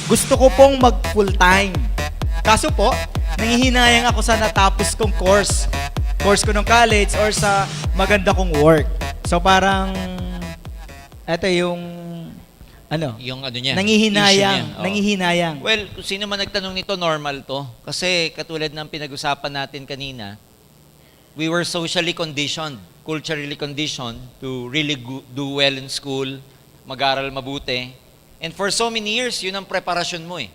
Gusto ko pong mag full-time. Kaso po, nangihinayang ako sa natapos kong course. Course ko ng college or sa maganda kong work. So parang, eto yung, Yung ano niya. nangihinayang. issue niya. Oo. Nangihinayang. Well, kung sino man nagtanong nito, normal to. Kasi katulad ng pinag-usapan natin kanina, we were socially conditioned, culturally conditioned to really do well in school, mag-aral mabuti. And for so many years, yun ang preparasyon mo eh.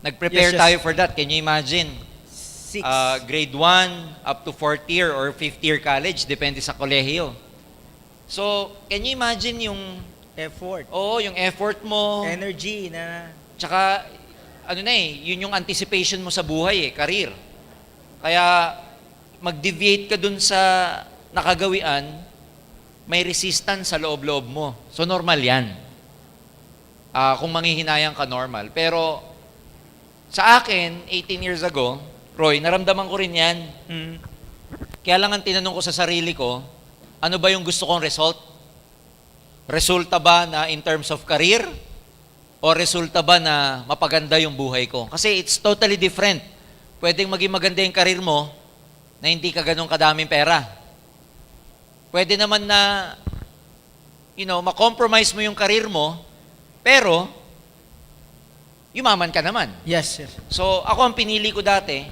Nag-prepare Yes, yes. tayo for that. Can you imagine? 6. Grade 1 up to 4th year or 5th year college, depende sa kolehiyo. So, can you imagine yung Effort. yung effort mo, Energy na... tsaka, yun yung anticipation mo sa buhay career. Kaya, mag-deviate ka dun sa nakagawian, may resistance sa loob-loob mo. So, normal yan. Kung manghihinayang ka, normal. Pero, sa akin, 18 years ago, Roy, naramdaman ko rin yan. Kaya lang ang tinanong ko sa sarili ko, ano ba yung gusto kong result? Resulta ba na in terms of career? O resulta ba na mapaganda yung buhay ko? Kasi it's totally different. Pwedeng maging maganda yung career mo na hindi ka ganun kadaming pera. Pwede naman na, ma-compromise mo yung career mo, pero, yumaman ka naman. Yes, yes. So, ako ang pinili ko dati,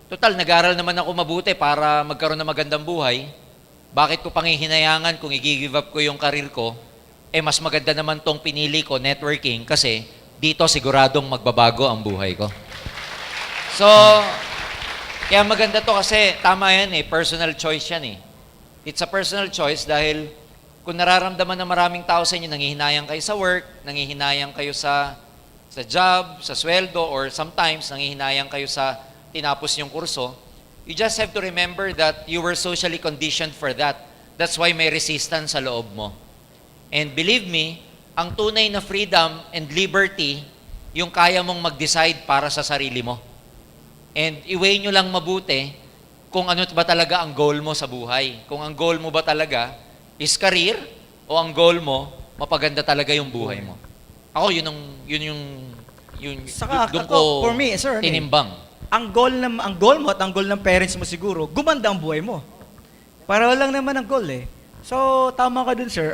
total, nag-aral naman ako mabuti para magkaroon ng magandang buhay. Bakit ko pangihinayangan kung i-give up ko yung career ko? Mas maganda naman tong pinili ko, networking, kasi dito siguradong magbabago ang buhay ko. So, kaya maganda to kasi tama yan personal choice yan It's a personal choice dahil kung nararamdaman ng maraming tao sa inyo, nangihinayang kayo sa work, nangihinayang kayo sa job, sa sweldo, or sometimes nangihinayang kayo sa tinapos yung kurso, you just have to remember that you were socially conditioned for that. That's why may resistance sa loob mo. And believe me, ang tunay na freedom and liberty, yung kaya mong mag-decide para sa sarili mo. And i-weigh nyo lang mabuti kung ano ba talaga ang goal mo sa buhay. Kung ang goal mo ba talaga is career o ang goal mo, mapaganda talaga yung buhay mo. Ako, yun Saka doon ako, for me, sir, tinimbang. Ang goal mo at ang goal ng parents mo siguro, gumanda ang buhay mo. Para lang naman ang goal So, tama ka dun, sir.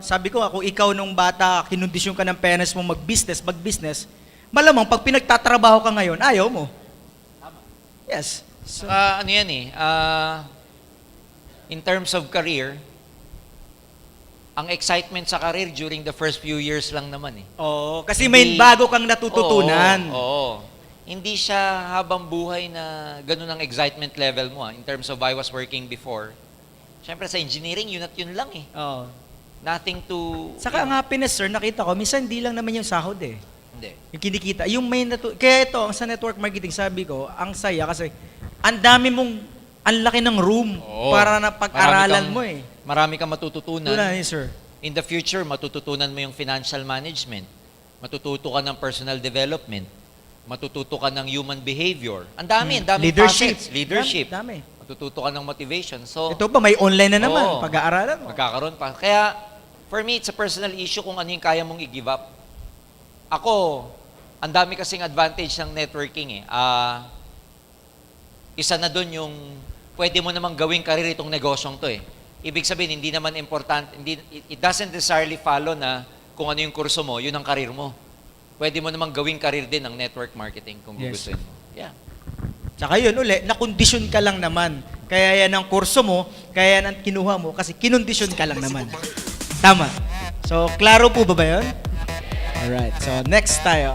Sabi ko, kung ikaw nung bata, kinondisyon ka ng parents mo mag-business, malamang pag pinagtatrabaho ka ngayon, ayaw mo. Yes. So, in terms of career, ang excitement sa career during the first few years lang naman kasi may bago kang natututunan. Oo. Hindi siya habang buhay na ganun ang excitement level mo in terms of I was working before. Siyempre sa engineering, yun at yun lang Oo. Nothing to... Saka ang happiness, sir, nakita ko, minsan hindi lang naman yung sahod Hindi. Yung kinikita. Yung may kaya ito, sa network marketing, sabi ko, ang saya kasi ang dami mong, ang laki ng room para na pag-aralan mo Marami kang matututunan. Tunan sir. In the future, matututunan mo yung financial management. Matututo ka ng personal development. Matututo ka ng human behavior. Ang dami Leadership. facets. Leadership. Dami. Matututo ka ng motivation. So, Ito pa, may online na naman, pag-aaralan mo. magkakaroon pa. Kaya, for me, it's a personal issue kung ano yung kaya mong i-give up. Ako, ang dami kasing advantage ng networking isa na dun yung pwede mo namang gawing karir itong negosyong to Ibig sabihin, hindi naman important, it doesn't necessarily follow na kung ano yung kurso mo, yun ang karir mo. Pwede mo namang gawing karir din ang network marketing kung gugustuhin mo. Yeah. Tsaka yun nakondisyon ka lang naman. Kaya yan ang kurso mo, kaya yan ang kinuha mo, kasi kinondisyon ka lang naman. Tama. So, klaro po ba yun? Alright, so next tayo.